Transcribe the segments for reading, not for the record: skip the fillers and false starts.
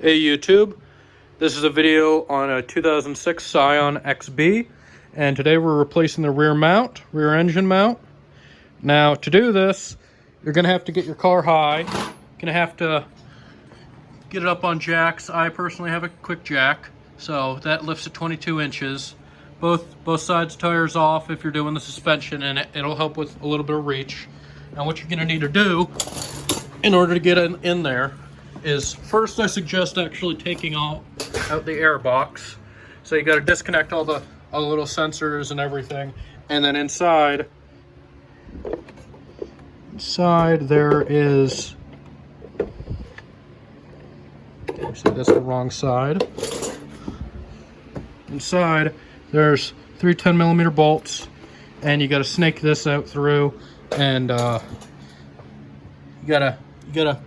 Hey YouTube, this is a video on a 2006 Scion XB, and today we're replacing the rear engine mount. Now to do this, you're going to have to get your car high. You're going to have to get it up on jacks. I personally have a quick jack, so that lifts at 22 inches. Both sides tires off if you're doing the suspension, and it'll help with a little bit of reach. Now what you're going to need to do in order to get in there is, first I suggest actually taking out the air box. So you got to disconnect all the little sensors and everything, and then inside there is, so that's the wrong side. Inside there's 3 10mm bolts, and you got to snake this out through, and you gotta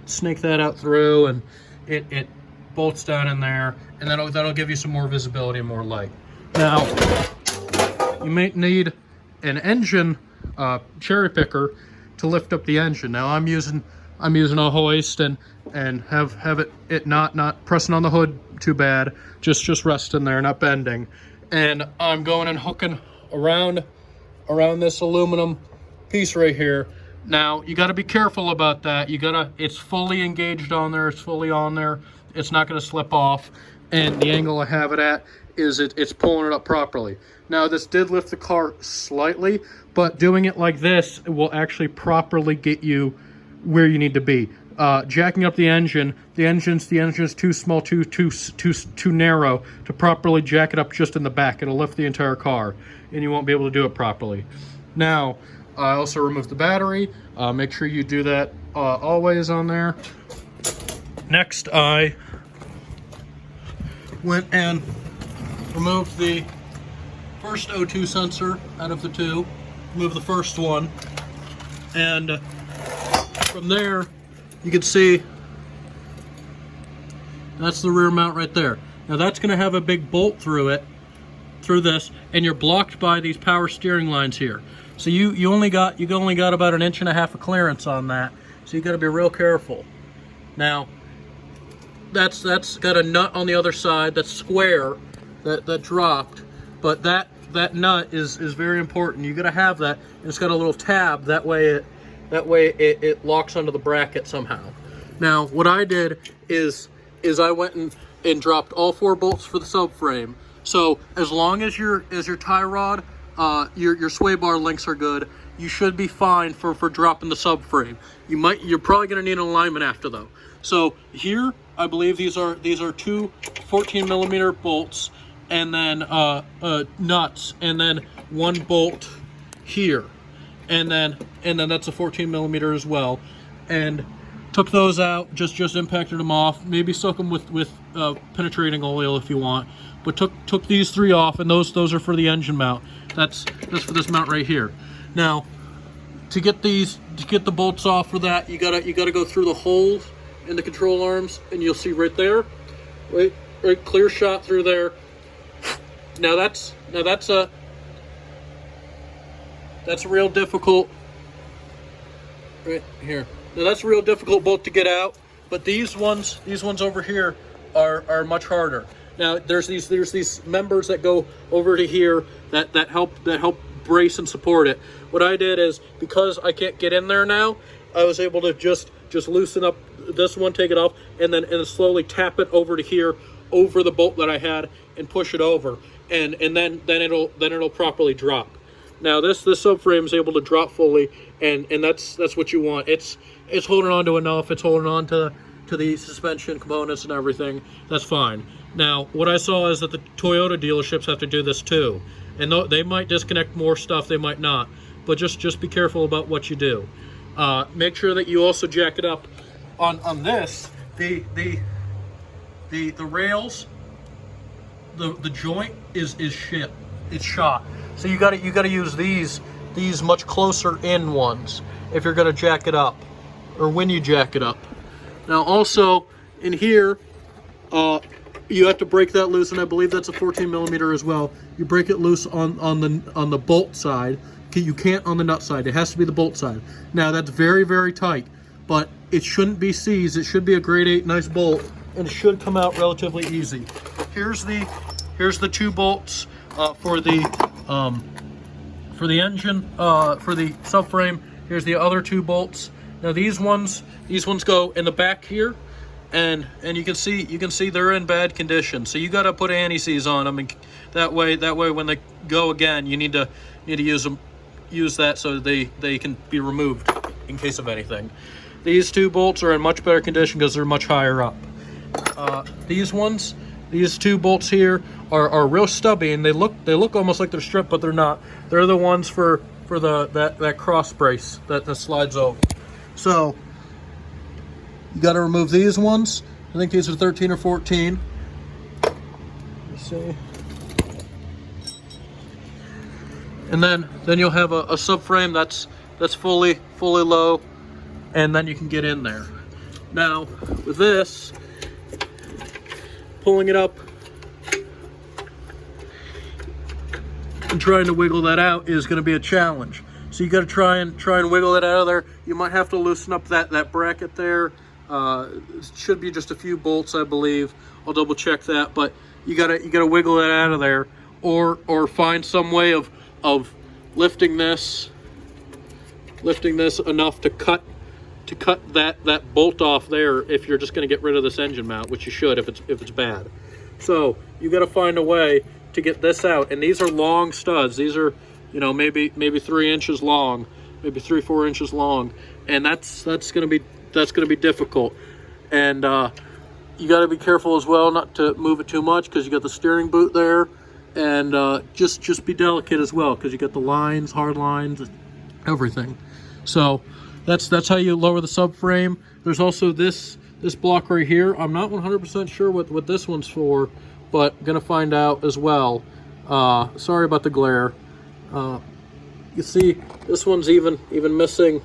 snake that out through, and it bolts down in there, and that'll give you some more visibility and more light. Now you may need an engine cherry picker to lift up the engine. Now I'm using a hoist and have it not pressing on the hood too bad, just resting there, not bending. And I'm going and hooking around this aluminum piece right here. Now you got to be careful about that. It's fully engaged on there. It's fully on there. It's not going to slip off. And the angle I have it at is it's pulling it up properly. Now this did lift the car slightly, but doing it like this will actually properly get you where you need to be. Jacking up the engine's too small, too narrow to properly jack it up just in the back. It'll lift the entire car, and you won't be able to do it properly. Now, I also removed the battery. Make sure you do that always on there. Next, I went and removed the first O2 sensor out of the two. Removed the first one, and from there, you can see that's the rear mount right there. Now that's going to have a big bolt through this, and you're blocked by these power steering lines here. So you only got about 1.5 inches of clearance on that. So you got to be real careful. Now that's got a nut on the other side that's square that dropped, but that nut is very important. You got to have that. It's got a little tab, that way it locks onto the bracket somehow. Now what I did is I went and dropped all 4 bolts for the subframe. So as long as your tie rod, your sway bar links are good, you should be fine for dropping the subframe. You're probably going to need an alignment after though. So here, I believe these are 2 14mm bolts, and then nuts, and then 1 bolt here, and then that's a 14mm as well. And took those out, just impacted them off. Maybe soak them with penetrating oil if you want. But took these 3 off, and those are for the engine mount. That's for this mount right here. Now, to get the bolts off for that, you gotta go through the holes in the control arms, and you'll see right there, right clear shot through there. Now that's a real difficult, right here. Now that's a real difficult bolt to get out, but these ones over here are much harder. Now there's these members that go over to here that help brace and support it. What I did is, because I can't get in there now, I was able to just loosen up this one, take it off, and then slowly tap it over to here, over the bolt that I had, and push it over, and then it'll properly drop. Now this subframe is able to drop fully, and that's what you want. It's holding on to enough. It's holding on to the suspension components and everything. That's fine. Now what I saw is that the Toyota dealerships have to do this too, and they might disconnect more stuff, they might not, but just be careful about what you do. Make sure that you also jack it up on this. The rails, the joint is shit. It's shot. So you gotta use these much closer in ones if you're gonna jack it up, or when you jack it up. Now also in here, you have to break that loose, and I believe that's a 14mm as well. You break it loose on the bolt side. You can't on the nut side. It has to be the bolt side. Now that's very, very tight, but it shouldn't be seized. It should be a grade 8 nice bolt and it should come out relatively easy. Here's the 2 bolts for the engine, for the subframe. Here's the other 2 bolts. Now these ones go in the back here, and you can see they're in bad condition. So you got to put anti-seize on them, and that way when they go again, you need to use that so they can be removed in case of anything. These 2 bolts are in much better condition because they're much higher up. These 2 bolts here are real stubby, and they look almost like they're stripped, but they're not. They're the ones for that cross brace that slides over. So you got to remove these ones. I think these are 13 or 14. Let's see. And then you'll have a subframe that's fully low, and then you can get in there. Now with this, pulling it up and trying to wiggle that out is going to be a challenge. So you got to try and wiggle it out of there. You might have to loosen up that bracket there. It should be just a few bolts, I believe. I'll double check that, but you gotta wiggle it out of there, or find some way of lifting this enough to cut that bolt off there if you're just going to get rid of this engine mount, which you should if it's bad. So you got to find a way to get this out, and these are long studs. These are, maybe 3 inches long, maybe 3-4 inches long, and that's going to be difficult. And you got to be careful as well not to move it too much, because you got the steering boot there, and just be delicate as well, because you got the lines, hard lines, everything. So that's how you lower the subframe. There's also this block right here. I'm not 100% sure what this one's for, but gonna find out as well. Sorry about the glare. You see this one's even missing.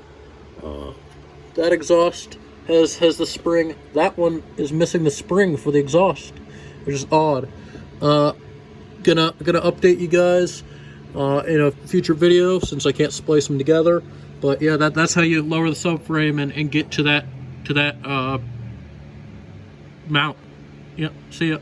That exhaust has the spring. That one is missing the spring for the exhaust, which is odd. Gonna update you guys in a future video, since I can't splice them together. But yeah, that's how you lower the subframe and get to that mount. Yep, see ya.